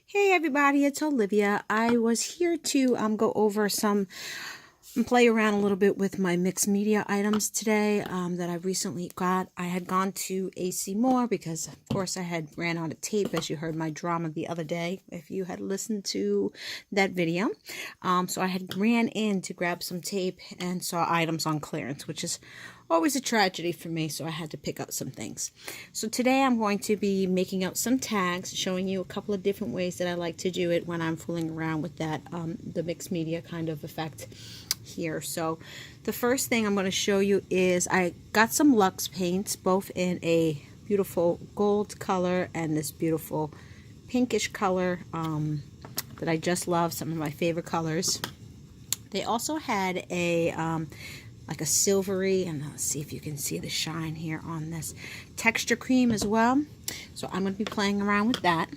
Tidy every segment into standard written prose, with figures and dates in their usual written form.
Hey everybody, it's Olivia. I was here to go over some and play around a little bit with my mixed media items today that I recently got. I had gone to AC Moore because, of course, I had ran out of tape, as you heard my drama the other day, if you had listened to that video. So I had ran in to grab some tape and saw items on clearance, which is always a tragedy for me, so I had to pick up some things. So today I'm going to be making up some tags, showing you a couple of different ways that I like to do it when I'm fooling around with that, the mixed media kind of effect here. So the first thing I'm going to show you is I got some Luxe paints, both in a beautiful gold color and this beautiful pinkish color that I just love, some of my favorite colors. They also had a like a silvery, and let's see if you can see the shine here on this texture cream as well. So I'm going to be playing around with that.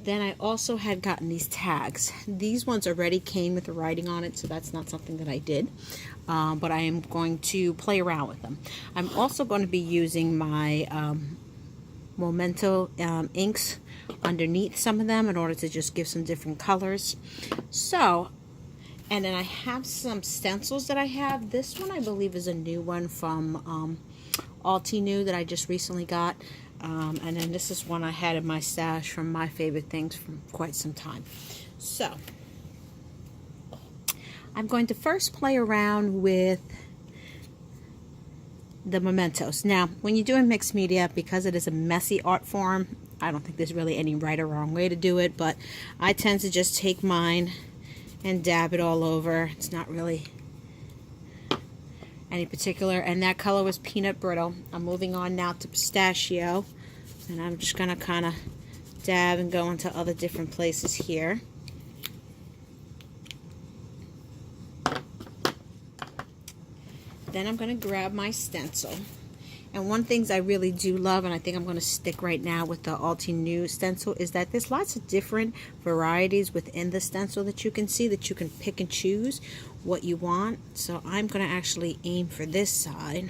Then I also had gotten these tags. These ones already came with the writing on it, so that's not something that I did. But I am going to play around with them. I'm also going to be using my Memento inks underneath some of them in order to just give some different colors. So, and then I have some stencils that I have. This one I believe is a new one from Altenew that I just recently got. And then this is one I had in my stash from My Favorite Things from quite some time. So, I'm going to first play around with the mementos. Now, when you're doing mixed media, because it is a messy art form, I don't think there's really any right or wrong way to do it, but I tend to just take mine and dab it all over. It's not really any particular, and that color was Peanut Brittle. I'm moving on now to Pistachio, and I'm just going to kind of dab and go into other different places here. Then I'm going to grab my stencil. And one thing I really do love, and I think I'm going to stick right now with the Altenew stencil, is that there's lots of different varieties within the stencil that you can see, that you can pick and choose what you want. So I'm going to actually aim for this side.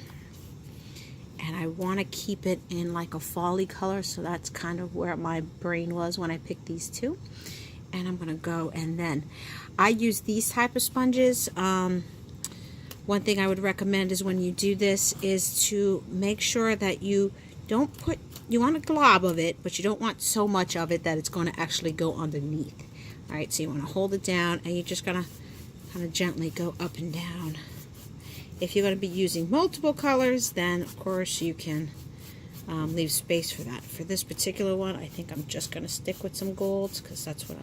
And I want to keep it in like a folly color, so that's kind of where my brain was when I picked these two. And I'm going to go, and then I use these type of sponges. One thing I would recommend is when you do this is to make sure that you don't put, you want a glob of it, but you don't want so much of it that it's going to actually go underneath. Alright, so you want to hold it down, and you're just going to kind of gently go up and down. If you're going to be using multiple colors, then of course you can leave space for that. For this particular one, I think I'm just going to stick with some golds because that's what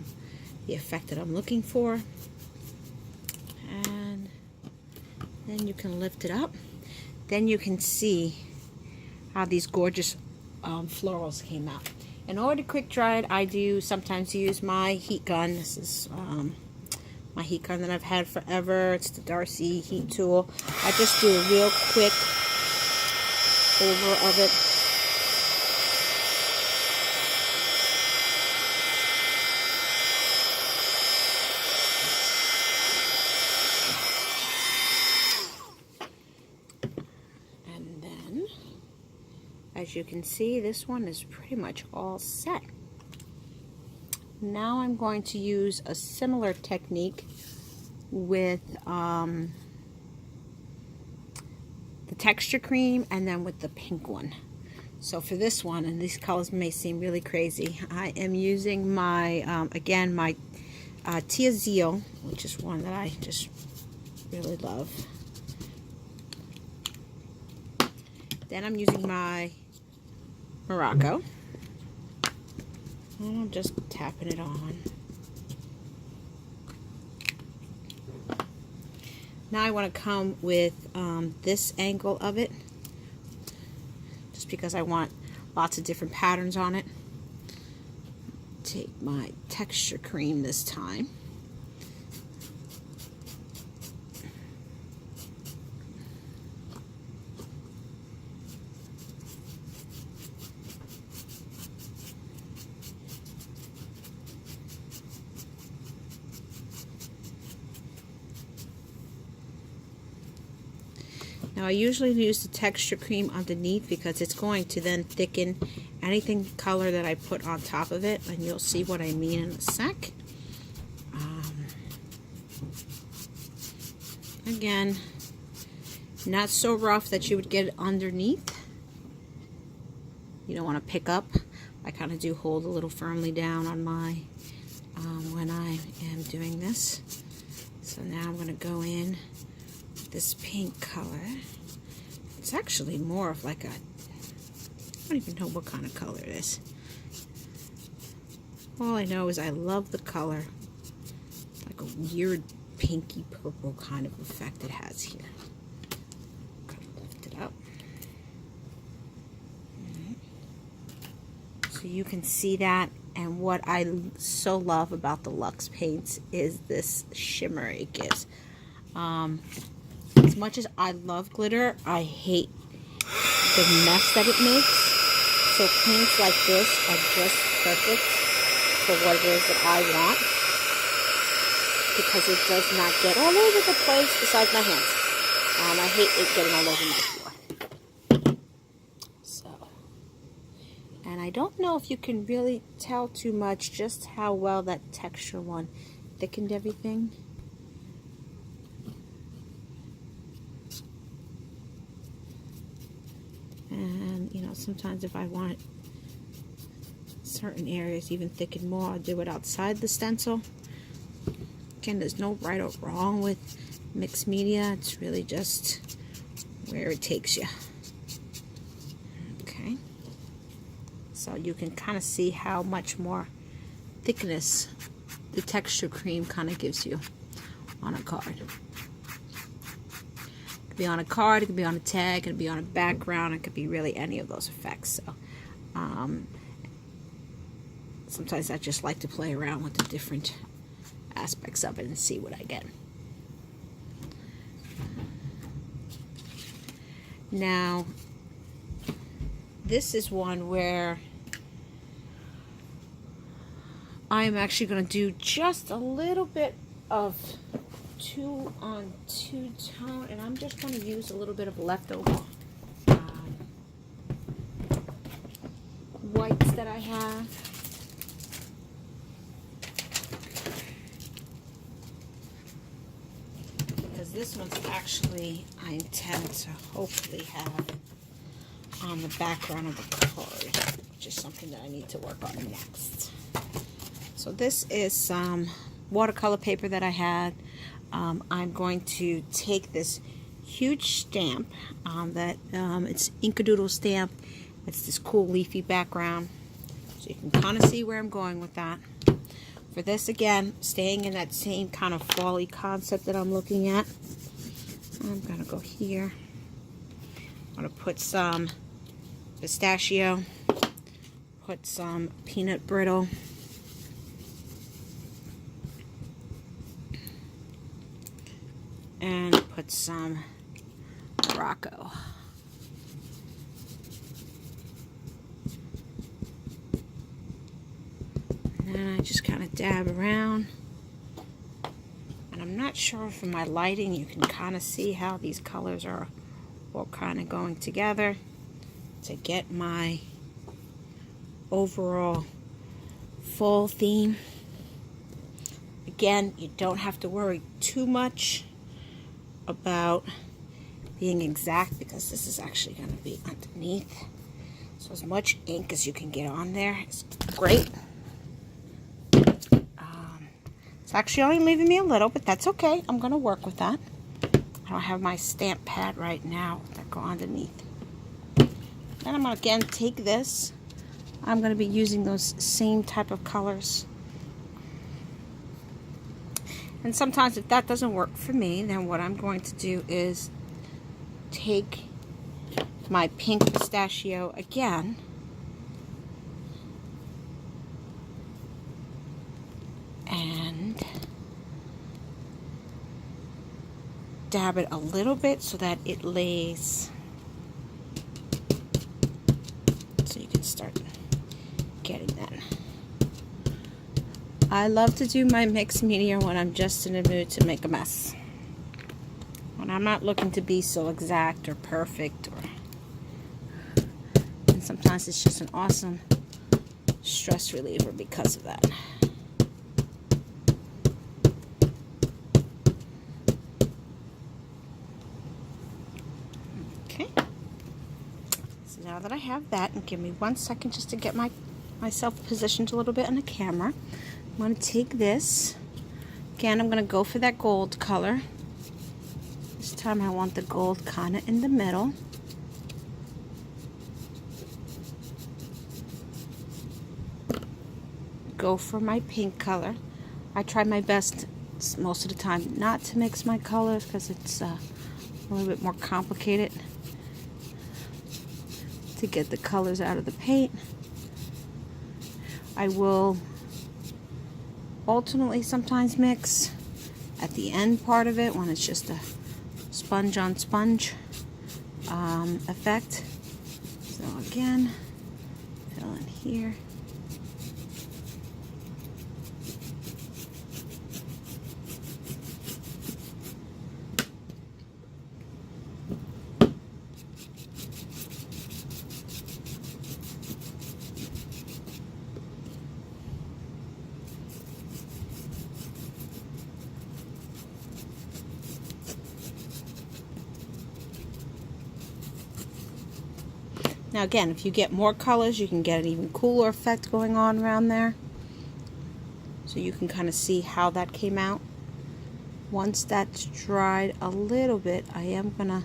the effect that I'm looking for. And then you can lift it up. Then you can see how these gorgeous florals came out. In order to quick dry it, I do sometimes use my heat gun. This is my heat gun that I've had forever. It's the Darcy heat tool. I just do a real quick over of it. And then, as you can see, this one is pretty much all set. Now I'm going to use a similar technique with the texture cream and then with the pink one. So for this one, and these colors may seem really crazy, I am using my, again, my Tia Zeal, which is one that I just really love. Then I'm using my Morocco. And I'm just tapping it on. Now I want to come with this angle of it, just because I want lots of different patterns on it. Take my texture cream this time. Now I usually use the texture cream underneath because it's going to then thicken anything color that I put on top of it, and you'll see what I mean in a sec. Again, not so rough that you would get it underneath. You don't want to pick up. I kind of do hold a little firmly down on my when I am doing this. So now I'm going to go in with this pink color. It's actually more of like a, I don't even know what kind of color it is. All I know is I love the color. Like a weird pinky purple kind of effect it has here. Lift it up. So you can see that, and what I so love about the Luxe paints is this shimmer it gives. As much as I love glitter, I hate the mess that it makes. So paints like this are just perfect for what it is that I want, because it does not get all over the place besides my hands. I hate it getting all over my floor. So, and I don't know if you can really tell too much just how well that texture one thickened everything. And, you know, sometimes if I want certain areas even thicken more, I'll do it outside the stencil. Again, there's no right or wrong with mixed media. It's really just where it takes you. Okay. So you can kind of see how much more thickness the texture cream kind of gives you on a card. It could be on a card, it could be on a tag, it could be on a background, it could be really any of those effects. So sometimes I just like to play around with the different aspects of it and see what I get. Now, this is one where I'm actually going to do just a little bit of 2 on 2 tone, and I'm just going to use a little bit of leftover whites that I have. Because this one's actually, I intend to hopefully have on the background of the card, which is something that I need to work on next. So this is some watercolor paper that I had. I'm going to take this huge stamp that it's Inkadoodle stamp. It's this cool leafy background, so you can kind of see where I'm going with that. For this, again, staying in that same kind of fall-y concept that I'm looking at, I'm going to go here. I'm going to put some pistachio, put some peanut brittle, and put some Morocco. And then I just kind of dab around. And I'm not sure from my lighting you can kind of see how these colors are all kind of going together to get my overall fall theme. Again, you don't have to worry too much about being exact, because this is actually going to be underneath. So as much ink as you can get on there is great. It's actually only leaving me a little, but that's okay. I'm going to work with that. I don't have my stamp pad right now that go underneath. Then I'm going to again take this. I'm going to be using those same type of colors. And sometimes if that doesn't work for me, then what I'm going to do is take my pink pistachio again and dab it a little bit so that it lays, so you can start getting that. I love to do my mixed media when I'm just in the mood to make a mess. when I'm not looking to be so exact or perfect, and sometimes it's just an awesome stress reliever because of that. Okay, so now that I have that, and give me 1 second just to get myself positioned a little bit on the camera, I'm going to take this. Again, I'm going to go for that gold color. This time I want the gold kind of in the middle. Go for my pink color. I try my best most of the time not to mix my colors because it's a little bit more complicated to get the colors out of the paint. I will alternately sometimes mix at the end part of it when it's just a sponge on sponge effect. So again, fill in here. Now again, if you get more colors, you can get an even cooler effect going on around there. So you can kind of see how that came out. Once that's dried a little bit, I am going to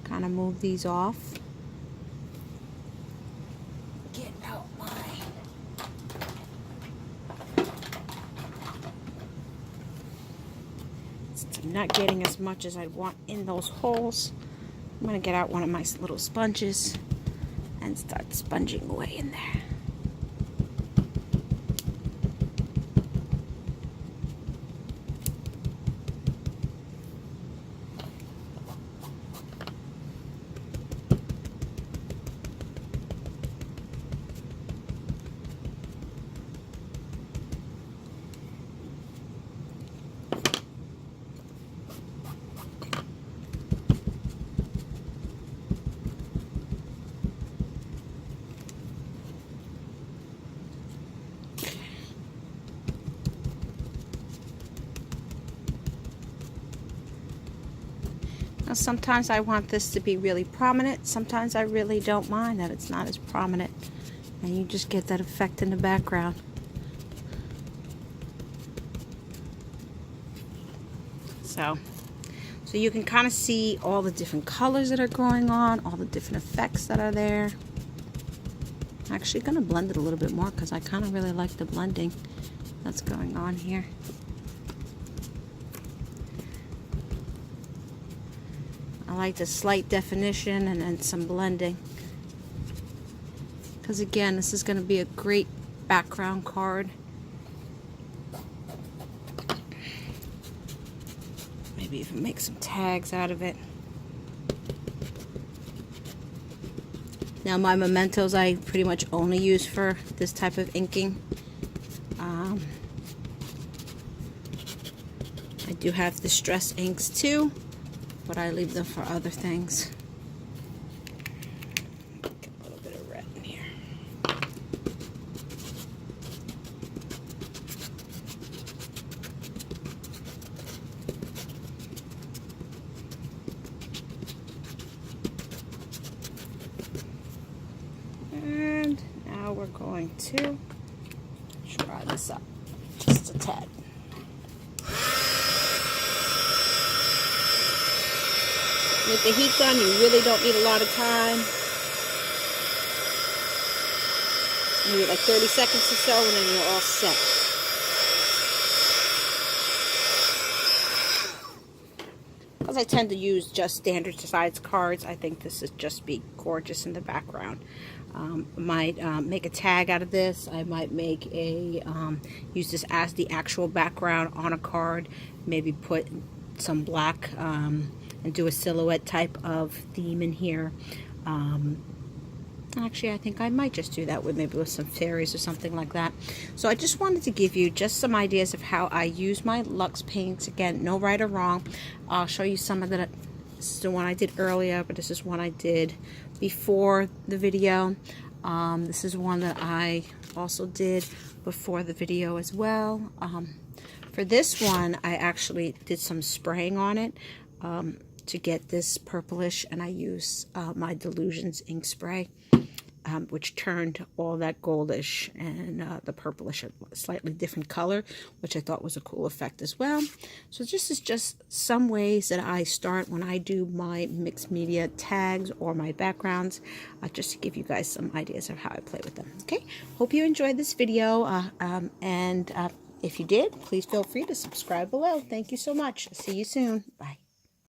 kind of move these off. Get out my... Since I'm not getting as much as I want in those holes, I'm going to get out one of my little sponges and start sponging away in there. Now sometimes I want this to be really prominent. Sometimes I really don't mind that it's not as prominent. And you just get that effect in the background. So you can kind of see all the different colors that are going on, all the different effects that are there. I'm actually going to blend it a little bit more because I kind of really like the blending that's going on here. I like the slight definition and then some blending. Because again, this is going to be a great background card. Maybe even make some tags out of it. Now my mementos I pretty much only use for this type of inking. I do have the Distress inks too, but I leave them for other things. Get a little bit of red in here. And now we're going to try this up just a tad. With the heat gun, you really don't need a lot of time. Maybe like 30 seconds or so, and then you're all set. Because I tend to use just standard size cards, I think this is just be gorgeous in the background. I might make a tag out of this. I might make a use this as the actual background on a card. Maybe put some black and do a silhouette type of theme in here. Actually, I think I might just do that with maybe with some fairies or something like that. So I just wanted to give you just some ideas of how I use my Luxe paints. Again, no right or wrong. I'll show you some of the, this is the one I did earlier, but this is one I did before the video. This is one that I also did before the video as well. For this one, I actually did some spraying on it to get this purplish, and I used my Delusions ink spray, which turned all that goldish and the purplish a slightly different color, which I thought was a cool effect as well. So this is just some ways that I start when I do my mixed media tags or my backgrounds, just to give you guys some ideas of how I play with them. Okay, hope you enjoyed this video, and if you did, please feel free to subscribe below. Thank you so much. See you soon. Bye.